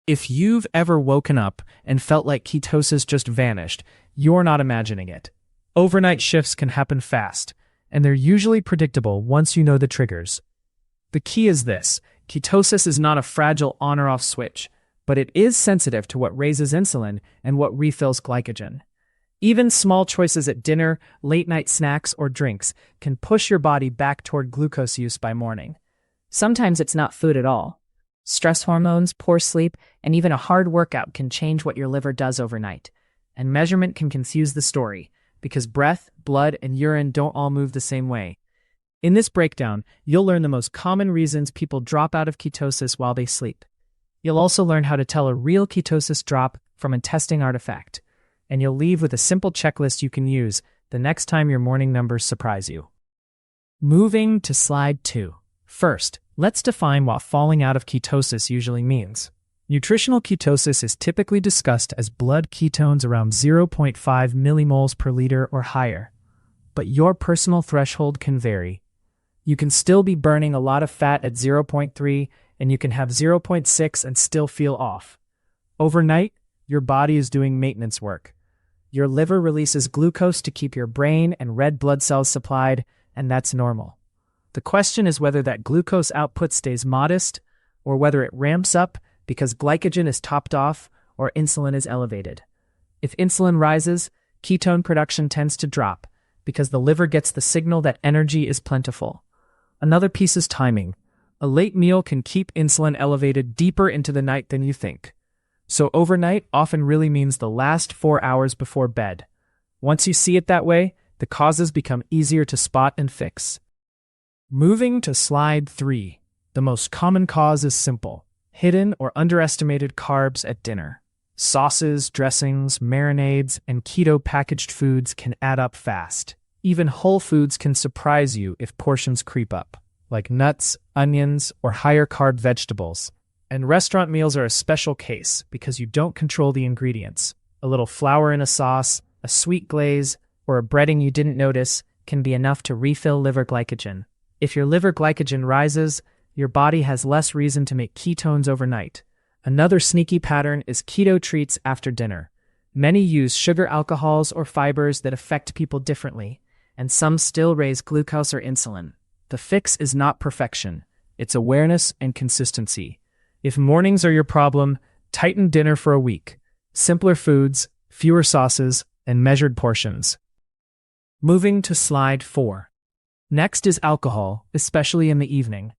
If you've ever woken up and felt like ketosis just vanished, you're not imagining it. Overnight shifts can happen fast, and they're usually predictable once you know the triggers. The key is this: ketosis is not a fragile on or off switch, but it is sensitive to what raises insulin and what refills glycogen. Even small choices at dinner, late-night snacks, or drinks can push your body back toward glucose use by morning. Sometimes it's not food at all. Stress hormones, poor sleep, and even a hard workout can change what your liver does overnight. And measurement can confuse the story, because breath, blood, and urine don't all move the same way. In this breakdown, you'll learn the most common reasons people drop out of ketosis while they sleep. You'll also learn how to tell a real ketosis drop from a testing artifact. And you'll leave with a simple checklist you can use the next time your morning numbers surprise you. Moving to slide 2. First, let's define what falling out of ketosis usually means. Nutritional ketosis is typically discussed as blood ketones around 0.5 millimoles per liter or higher. But your personal threshold can vary. You can still be burning a lot of fat at 0.3, and you can have 0.6 and still feel off. Overnight, your body is doing maintenance work. Your liver releases glucose to keep your brain and red blood cells supplied, and that's normal. The question is whether that glucose output stays modest, or whether it ramps up because glycogen is topped off or insulin is elevated. If insulin rises, ketone production tends to drop because the liver gets the signal that energy is plentiful. Another piece is timing. A late meal can keep insulin elevated deeper into the night than you think. So overnight often really means the last 4 hours before bed. Once you see it that way, the causes become easier to spot and fix. Moving to slide 3. The most common cause is simple: hidden or underestimated carbs at dinner. Sauces, dressings, marinades, and keto packaged foods can add up fast. Even whole foods can surprise you if portions creep up, like nuts, onions, or higher carb vegetables. And restaurant meals are a special case because you don't control the ingredients. A little flour in a sauce, a sweet glaze, or a breading you didn't notice can be enough to refill liver glycogen. If your liver glycogen rises, your body has less reason to make ketones overnight. Another sneaky pattern is keto treats after dinner. Many use sugar alcohols or fibers that affect people differently, and some still raise glucose or insulin. The fix is not perfection. It's awareness and consistency. If mornings are your problem, tighten dinner for a week. Simpler foods, fewer sauces, and measured portions. Moving to slide 4. Next is alcohol, especially in the evening.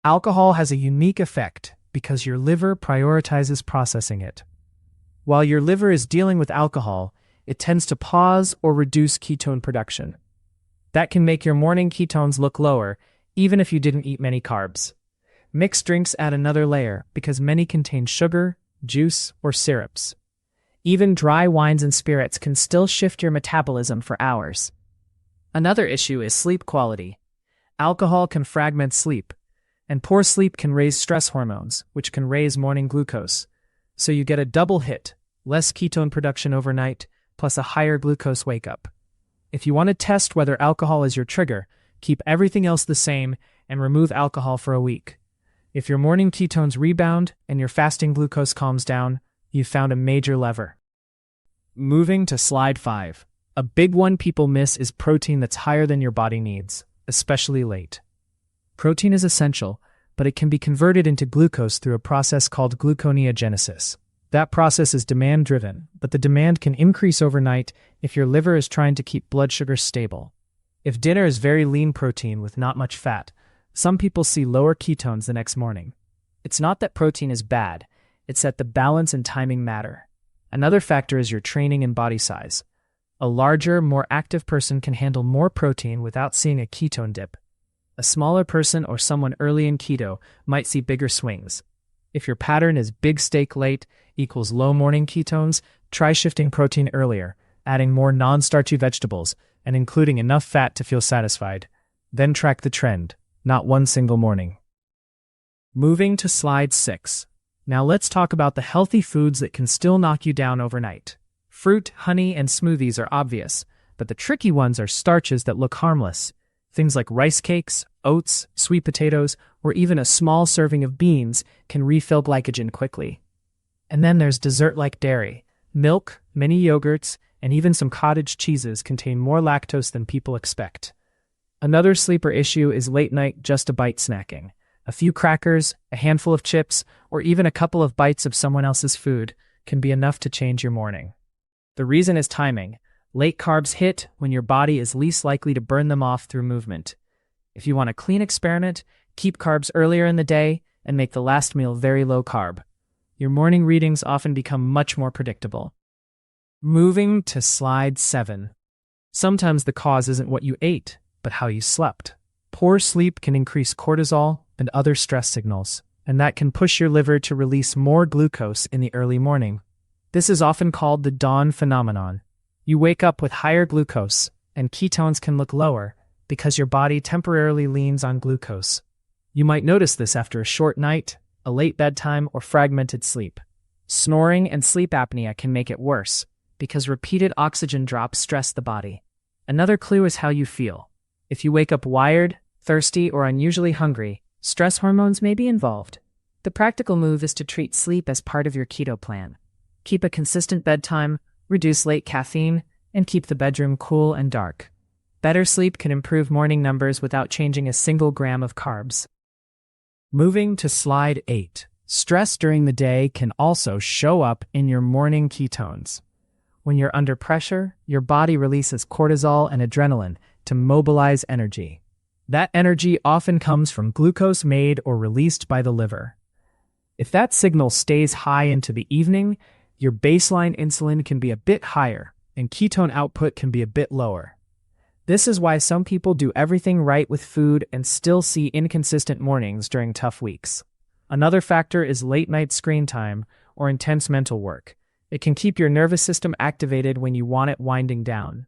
Alcohol has a unique effect because your liver prioritizes processing it. While your liver is dealing with alcohol, it tends to pause or reduce ketone production. That can make your morning ketones look lower, even if you didn't eat many carbs. Mixed drinks add another layer because many contain sugar, juice, or syrups. Even dry wines and spirits can still shift your metabolism for hours. Another issue is sleep quality. Alcohol can fragment sleep, and poor sleep can raise stress hormones, which can raise morning glucose. So you get a double hit: less ketone production overnight, plus a higher glucose wake-up. If you want to test whether alcohol is your trigger, keep everything else the same and remove alcohol for a week. If your morning ketones rebound and your fasting glucose calms down, you've found a major lever. Moving to slide 5. A big one people miss is protein that's higher than your body needs, especially late. Protein is essential, but it can be converted into glucose through a process called gluconeogenesis. That process is demand-driven, but the demand can increase overnight if your liver is trying to keep blood sugar stable. If dinner is very lean protein with not much fat, some people see lower ketones the next morning. It's not that protein is bad, it's that the balance and timing matter. Another factor is your training and body size. A larger, more active person can handle more protein without seeing a ketone dip. A smaller person or someone early in keto might see bigger swings. If your pattern is big steak late equals low morning ketones, try shifting protein earlier, adding more non-starchy vegetables, and including enough fat to feel satisfied. Then track the trend, not one single morning. Moving to slide 6. Now let's talk about the healthy foods that can still knock you down overnight. Fruit, honey, and smoothies are obvious, but the tricky ones are starches that look harmless. Things like rice cakes, oats, sweet potatoes, or even a small serving of beans can refill glycogen quickly. And then there's dessert like dairy. Milk, mini yogurts, and even some cottage cheeses contain more lactose than people expect. Another sleeper issue is late-night just-a-bite snacking. A few crackers, a handful of chips, or even a couple of bites of someone else's food can be enough to change your morning. The reason is timing. Late carbs hit when your body is least likely to burn them off through movement. If you want a clean experiment, keep carbs earlier in the day and make the last meal very low carb. Your morning readings often become much more predictable. Moving to slide 7. Sometimes the cause isn't what you ate, but how you slept. Poor sleep can increase cortisol and other stress signals, and that can push your liver to release more glucose in the early morning. This is often called the dawn phenomenon. You wake up with higher glucose, and ketones can look lower because your body temporarily leans on glucose. You might notice this after a short night, a late bedtime, or fragmented sleep. Snoring and sleep apnea can make it worse because repeated oxygen drops stress the body. Another clue is how you feel. If you wake up wired, thirsty, or unusually hungry, stress hormones may be involved. The practical move is to treat sleep as part of your keto plan. Keep a consistent bedtime, reduce late caffeine, and keep the bedroom cool and dark. Better sleep can improve morning numbers without changing a single gram of carbs. Moving to slide 8. Stress during the day can also show up in your morning ketones. When you're under pressure, your body releases cortisol and adrenaline to mobilize energy. That energy often comes from glucose made or released by the liver. If that signal stays high into the evening, your baseline insulin can be a bit higher, and ketone output can be a bit lower. This is why some people do everything right with food and still see inconsistent mornings during tough weeks. Another factor is late-night screen time or intense mental work. It can keep your nervous system activated when you want it winding down.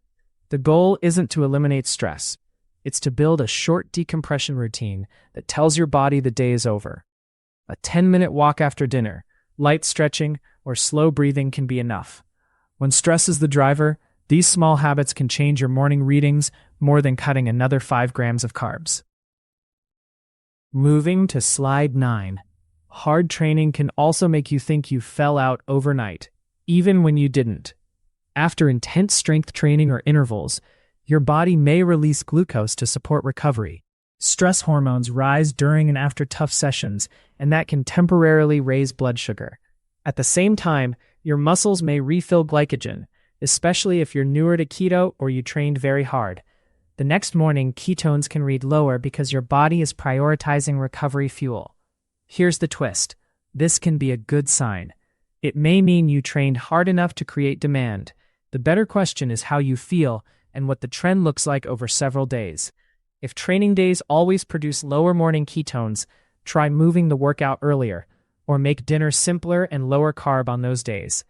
The goal isn't to eliminate stress. It's to build a short decompression routine that tells your body the day is over. A 10-minute walk after dinner, light stretching, or slow breathing can be enough. When stress is the driver, these small habits can change your morning readings more than cutting another 5 grams of carbs. Moving to slide 9. Hard training can also make you think you fell out overnight, even when you didn't. After intense strength training or intervals, your body may release glucose to support recovery. Stress hormones rise during and after tough sessions, and that can temporarily raise blood sugar. At the same time, your muscles may refill glycogen, especially if you're newer to keto or you trained very hard. The next morning, ketones can read lower because your body is prioritizing recovery fuel. Here's the twist. This can be a good sign. It may mean you trained hard enough to create demand. The better question is how you feel and what the trend looks like over several days. If training days always produce lower morning ketones, try moving the workout earlier, or make dinner simpler and lower carb on those days.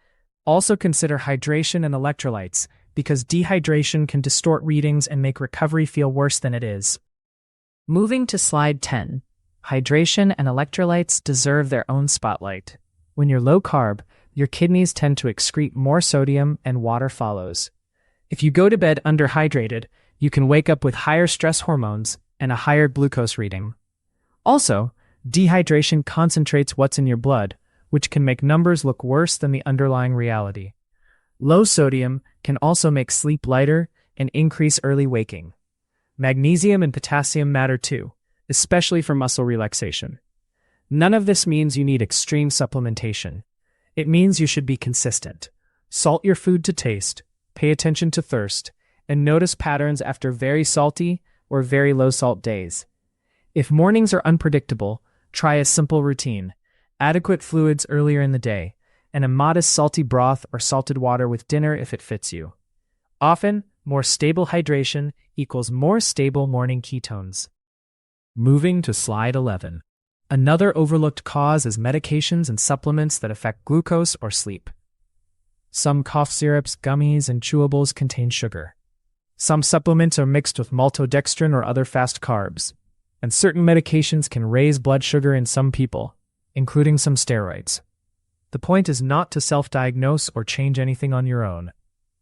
Also consider hydration and electrolytes, because dehydration can distort readings and make recovery feel worse than it is. Moving to slide 10. Hydration and electrolytes deserve their own spotlight. When you're low carb, your kidneys tend to excrete more sodium and water follows. If you go to bed underhydrated, you can wake up with higher stress hormones and a higher glucose reading. Also, dehydration concentrates what's in your blood, which can make numbers look worse than the underlying reality. Low sodium can also make sleep lighter and increase early waking. Magnesium and potassium matter too, especially for muscle relaxation. None of this means you need extreme supplementation. It means you should be consistent. Salt your food to taste, pay attention to thirst, and notice patterns after very salty or very low salt days. If mornings are unpredictable, try a simple routine. Adequate fluids earlier in the day, and a modest salty broth or salted water with dinner if it fits you. Often, more stable hydration equals more stable morning ketones. Moving to slide 11. Another overlooked cause is medications and supplements that affect glucose or sleep. Some cough syrups, gummies, and chewables contain sugar. Some supplements are mixed with maltodextrin or other fast carbs, and certain medications can raise blood sugar in some people, including some steroids. The point is not to self-diagnose or change anything on your own.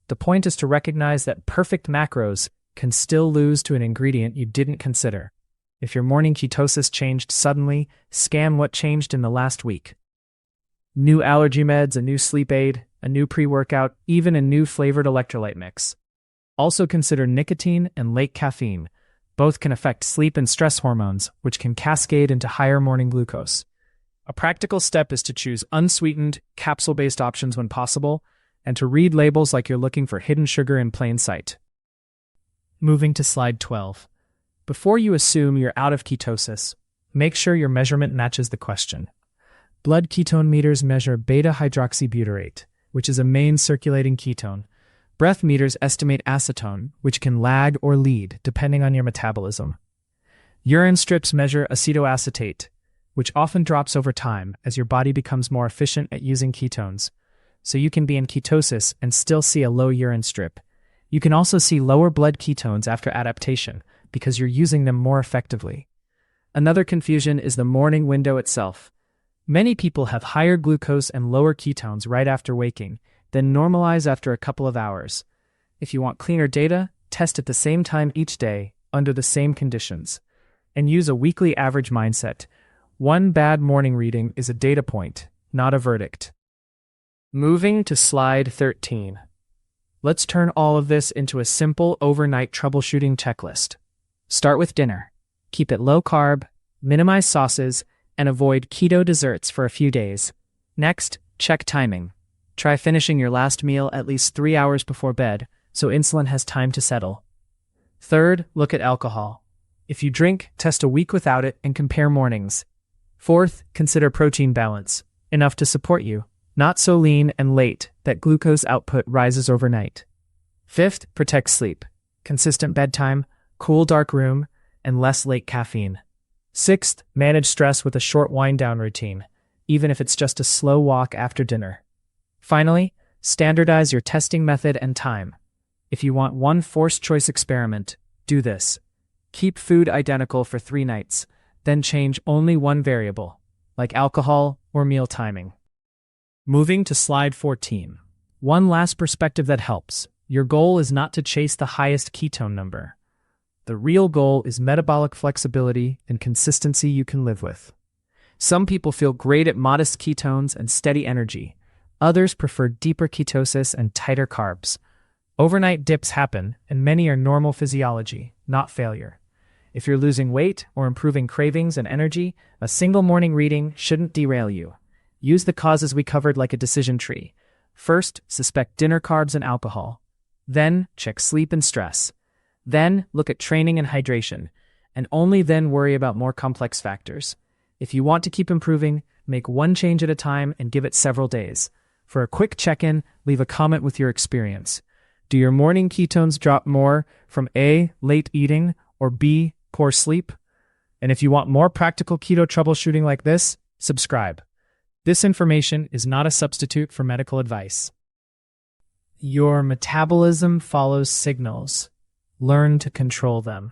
The point is to recognize that perfect macros can still lose to an ingredient you didn't consider. If your morning ketosis changed suddenly, scan what changed in the last week. New allergy meds, a new sleep aid, a new pre-workout, even a new flavored electrolyte mix. Also consider nicotine and late caffeine. Both can affect sleep and stress hormones, which can cascade into higher morning glucose. A practical step is to choose unsweetened, capsule-based options when possible, and to read labels like you're looking for hidden sugar in plain sight. Moving to slide 12. Before you assume you're out of ketosis, make sure your measurement matches the question. Blood ketone meters measure beta-hydroxybutyrate, which is a main circulating ketone. Breath meters estimate acetone, which can lag or lead depending on your metabolism. Urine strips measure acetoacetate, which often drops over time as your body becomes more efficient at using ketones. So you can be in ketosis and still see a low urine strip. You can also see lower blood ketones after adaptation because you're using them more effectively. Another confusion is the morning window itself. Many people have higher glucose and lower ketones right after waking, then normalize after a couple of hours. If you want cleaner data, test at the same time each day, under the same conditions. And use a weekly average mindset. One bad morning reading is a data point, not a verdict. Moving to slide 13. Let's turn all of this into a simple overnight troubleshooting checklist. Start with dinner. Keep it low carb, minimize sauces, and avoid keto desserts for a few days. Next, check timing. Try finishing your last meal at least 3 hours before bed, so insulin has time to settle. Third, look at alcohol. If you drink, test a week without it and compare mornings. Fourth, consider protein balance. Enough to support you, not so lean and late that glucose output rises overnight. Fifth, protect sleep. Consistent bedtime, cool dark room, and less late caffeine. Sixth, manage stress with a short wind-down routine, even if it's just a slow walk after dinner. Finally, standardize your testing method and time. If you want one forced choice experiment, do this. Keep food identical for 3 nights, then change only one variable, like alcohol or meal timing. Moving to slide 14. One last perspective that helps. Your goal is not to chase the highest ketone number. The real goal is metabolic flexibility and consistency you can live with. Some people feel great at modest ketones and steady energy. Others prefer deeper ketosis and tighter carbs. Overnight dips happen, and many are normal physiology, not failure. If you're losing weight or improving cravings and energy, a single morning reading shouldn't derail you. Use the causes we covered like a decision tree. First, suspect dinner carbs and alcohol. Then, check sleep and stress. Then, look at training and hydration. And only then worry about more complex factors. If you want to keep improving, make one change at a time and give it several days. For a quick check-in, leave a comment with your experience. Do your morning ketones drop more from A, late eating, or B, poor sleep? And if you want more practical keto troubleshooting like this, subscribe. This information is not a substitute for medical advice. Your metabolism follows signals. Learn to control them.